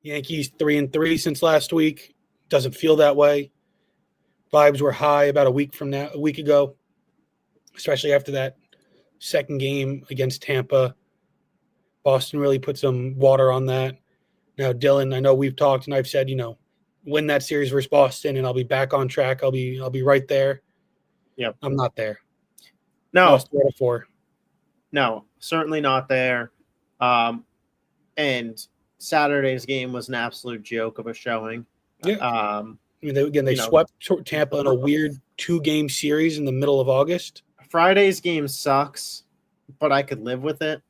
Yankees 3-3 since last week. Doesn't feel that way. Vibes were high about a week ago, especially after that second game against Tampa. Boston really put some water on that. Now, Dylan, I know we've talked and I've said, win that series versus Boston and I'll be back on track. I'll be right there. Yep. I'm not there. No. Lost 4-4. No, certainly not there. And Saturday's game was an absolute joke of a showing. Yeah. They swept Tampa in a weird 2-game series in the middle of August. Friday's game sucks, but I could live with it.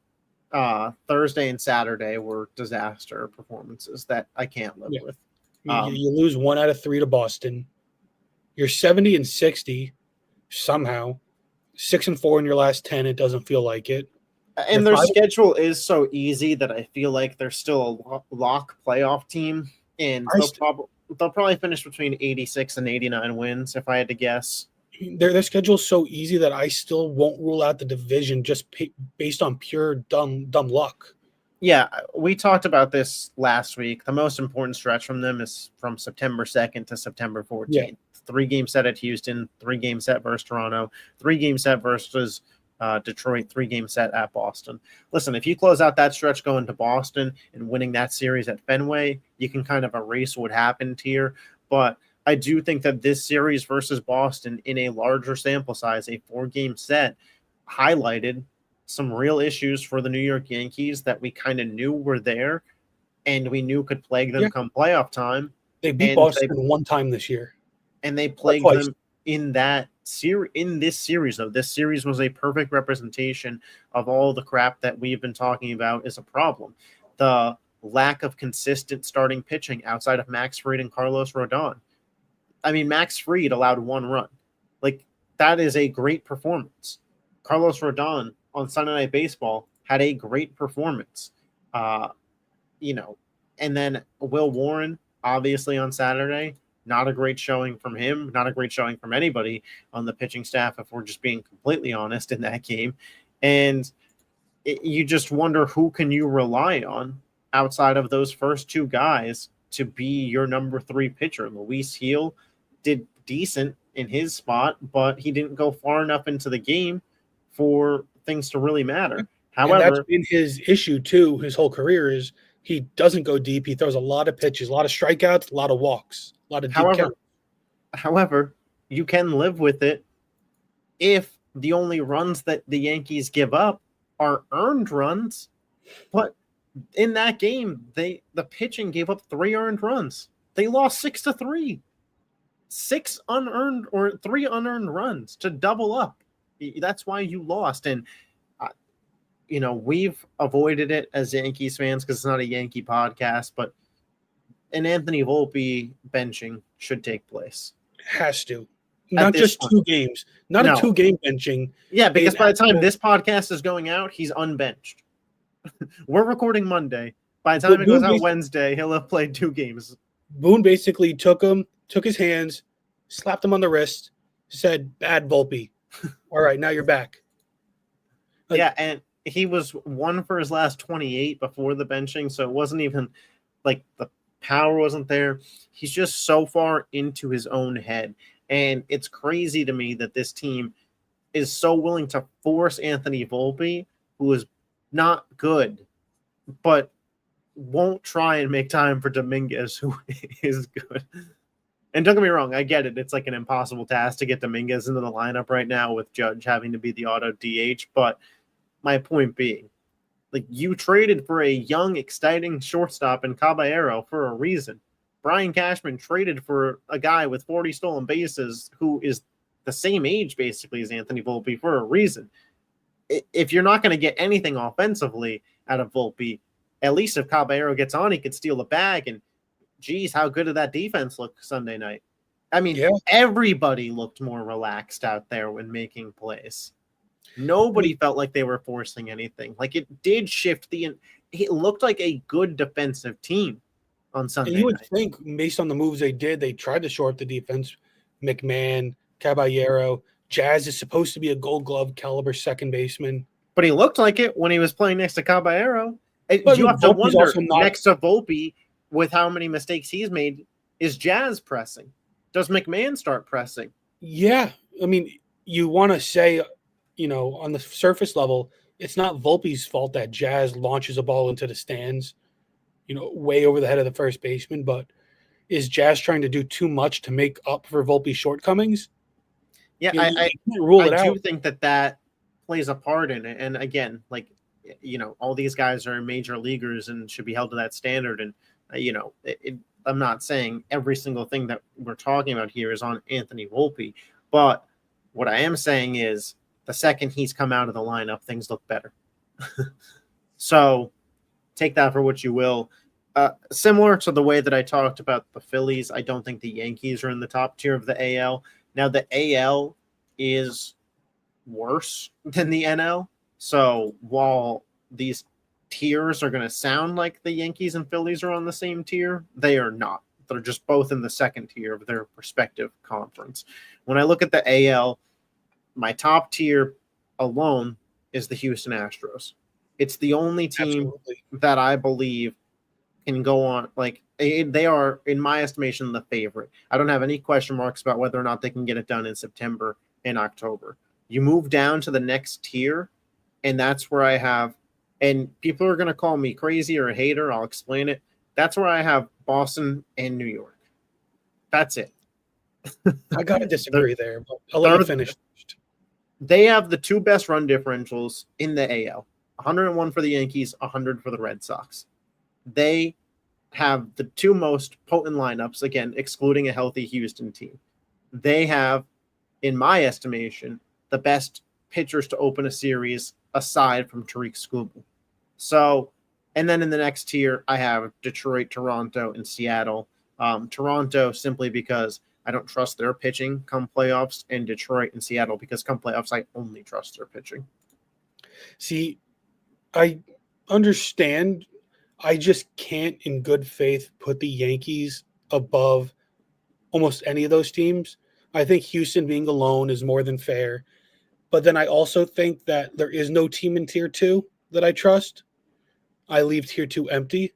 Thursday and Saturday were disaster performances that I can't live with. You lose 1 out of 3 to Boston. You're 70-60 somehow. 6-4 in your last 10. It doesn't feel like it. And their schedule is so easy that I feel like they're still a lock playoff team, and they'll probably finish between 86 and 89 wins if I had to guess. Their schedule is so easy that I still won't rule out the division just based on pure dumb luck. Yeah, we talked about this last week. The most important stretch from them is from September 2nd to September 14th. Yeah. 3-game set at Houston, 3-game set versus Toronto, 3-game set versus Detroit, 3-game set at Boston. Listen, if you close out that stretch going to Boston and winning that series at Fenway, you can kind of erase what happened here. But I do think that this series versus Boston in a larger sample size, a 4-game set, highlighted some real issues for the New York Yankees that we kind of knew were there and we knew could plague them come playoff time. They beat Boston one time this year. And they plagued them in that series. In this series, though, this series was a perfect representation of all the crap that we've been talking about is a problem. The lack of consistent starting pitching outside of Max Fried and Carlos Rodon. I mean, Max Fried allowed 1 run. Like, that is a great performance. Carlos Rodon on Sunday Night Baseball had a great performance. And then Will Warren, obviously on Saturday, not a great showing from him, not a great showing from anybody on the pitching staff, if we're just being completely honest in that game. And you just wonder who can you rely on outside of those first 2 guys to be your number 3 pitcher. Luis Gil did decent in his spot, but he didn't go far enough into the game for things to really matter. However, and that's been his issue too. His whole career is he doesn't go deep. He throws a lot of pitches, a lot of strikeouts, a lot of walks, a lot of deep counts. However, you can live with it if the only runs that the Yankees give up are earned runs. But in that game, the pitching gave up 3 earned runs. They lost 6-3. 6 unearned or 3 unearned runs to double up. That's why you lost. And, we've avoided it as Yankees fans because it's not a Yankee podcast, but an Anthony Volpe benching should take place. Has to. Not just 2 games. Not a 2-game benching. Yeah, because by the time this podcast is going out, he's unbenched. We're recording Monday. By the time it goes out Wednesday, he'll have played 2 games. Boone basically took his hands, slapped him on the wrist, said, "Bad Volpe. All right, now you're back." And he was 1 for his last 28 before the benching, so it wasn't even like the power wasn't there. He's just so far into his own head. And it's crazy to me that this team is so willing to force Anthony Volpe, who is not good, but won't try and make time for Dominguez, who is good. And don't get me wrong, I get it. It's like an impossible task to get Dominguez into the lineup right now with Judge having to be the auto DH. But my point being, like, you traded for a young, exciting shortstop in Caballero for a reason. Brian Cashman traded for a guy with 40 stolen bases who is the same age basically as Anthony Volpe for a reason. If you're not going to get anything offensively out of Volpe, at least if Caballero gets on, he could steal a bag. And geez, how good did that defense look Sunday night? I mean, Everybody looked more relaxed out there when making plays. Nobody felt like they were forcing anything. Like, it did shift it looked like a good defensive team on Sunday night. You would think, based on the moves they did, they tried to shore up the defense. McMahon, Caballero, Jazz is supposed to be a Gold Glove caliber second baseman. But he looked like it when he was playing next to Caballero. You have to wonder, next to Volpe, with how many mistakes he's made, is Jazz pressing? Does McMahon start pressing? Yeah. I mean, you want to say, on the surface level, it's not Volpe's fault that Jazz launches a ball into the stands, way over the head of the first baseman, but is Jazz trying to do too much to make up for Volpe's shortcomings? Yeah, You can't rule I it do out. think that plays a part in it. And again, like, all these guys are major leaguers and should be held to that standard. And, I'm not saying every single thing that we're talking about here is on Anthony Volpe, but what I am saying is the second he's come out of the lineup, things look better. So take that for what you will. Similar to the way that I talked about the Phillies, I don't think the Yankees are in the top tier of the AL. Now, the AL is worse than the NL. So while these tiers are going to sound like the Yankees and Phillies are on the same tier, they are not. They're just both in the second tier of their respective conference. When I look at the AL, my top tier alone is the Houston Astros. It's the only team Absolutely. that I believe can go on. Like, they are, in my estimation, the favorite. I don't have any question marks about whether or not they can get it done in September and October. You move down to the next tier, and that's where I have, and people are going to call me crazy or a hater. I'll explain it. That's where I have Boston and New York. That's it. I got to they're, disagree there, but I'll let you finish. They have the two best run differentials in the AL. 101 for the Yankees, 100 for the Red Sox. They have the two most potent lineups, again, excluding a healthy Houston team. They have, in my estimation, the best pitchers to open a series aside from Tariq Skubal. So, and then in the next tier, I have Detroit, Toronto, and Seattle. Toronto simply because I don't trust their pitching come playoffs, and Detroit and Seattle because come playoffs, I only trust their pitching. See, I understand. I just can't, in good faith, put the Yankees above almost any of those teams. I think Houston being alone is more than fair. But then I also think that there is no team in tier 2 that I trust. I leave tier 2 empty.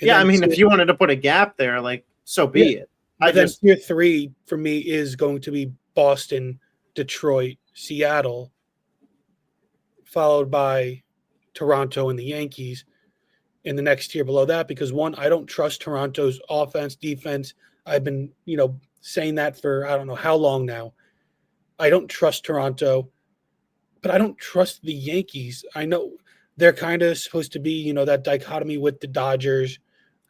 And Yeah, I then mean, if you wanted to put a gap there, like, so be it. but then tier 3 for me is going to be Boston, Detroit, Seattle, followed by Toronto and the Yankees in the next tier below that, because one, I don't trust Toronto's offense, defense. I've been, saying that for I don't know how long now. I don't trust Toronto, but I don't trust the Yankees. I know they're kind of supposed to be, that dichotomy with the Dodgers,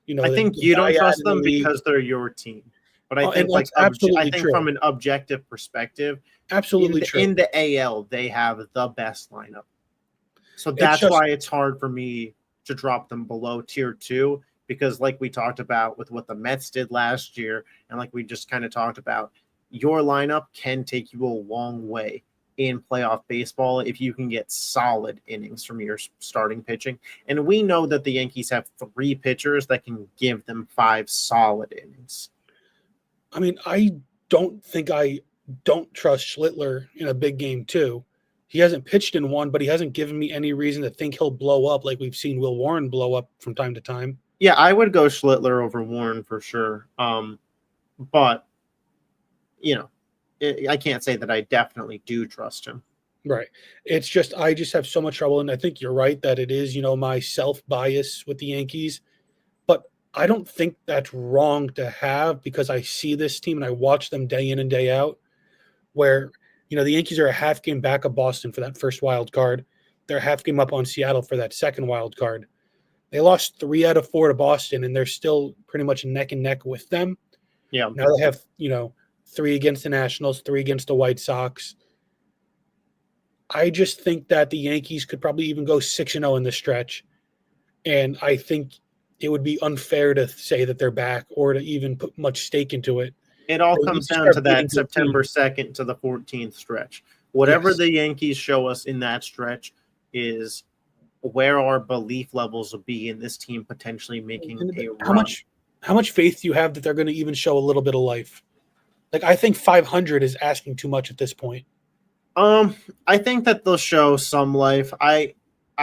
I think the you don't dyad trust in the them league. because they're your team. But I And think, that's absolutely I think true. from an objective perspective, Absolutely true. In the AL, they have the best lineup. So that's why it's hard for me to drop them below tier 2, because like we talked about with what the Mets did last year, and like we just kind of talked about, your lineup can take you a long way in playoff baseball if you can get solid innings from your starting pitching. And we know that the Yankees have 3 pitchers that can give them 5 solid innings. I mean, I don't think I don't trust Schlittler in a big game too. He hasn't pitched in one, but he hasn't given me any reason to think he'll blow up like we've seen Will Warren blow up from time to time. Yeah, I would go Schlittler over Warren for sure. But I can't say that I definitely do trust him. Right. It's just I just have so much trouble, and I think you're right that it is, my self-bias with the Yankees. But I don't think that's wrong to have, because I see this team and I watch them day in and day out, where, the Yankees are a half game back of Boston for that first wild card. They're a half game up on Seattle for that second wild card. They lost 3 out of 4 to Boston, and they're still pretty much neck and neck with them. Yeah. Now they have, 3 against the Nationals, 3 against the White Sox. I just think that the Yankees could probably even go 6-0 in this stretch. And I think it would be unfair to say that they're back or to even put much stake into it. It all comes down to that September 2nd to the 14th stretch. Whatever the Yankees show us in that stretch is where our belief levels will be in this team potentially making a run. How much faith do you have that they're going to even show a little bit of life? Like, I think 500 is asking too much at this point. I think that they'll show some life. I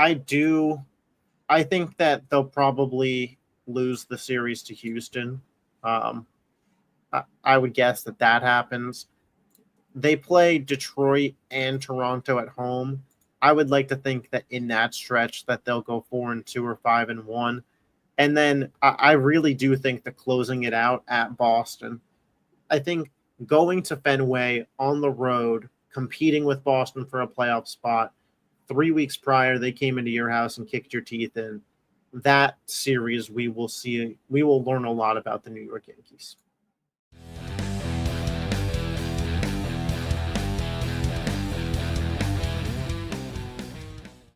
think that they'll probably lose the series to Houston. I would guess that happens. They play Detroit and Toronto at home. I would like to think that in that stretch that they'll go 4-2 or 5-1. And then I really do think that closing it out at Boston, I think going to Fenway on the road, competing with Boston for a playoff spot, 3 weeks prior, they came into your house and kicked your teeth in. That series, we will learn a lot about the New York Yankees.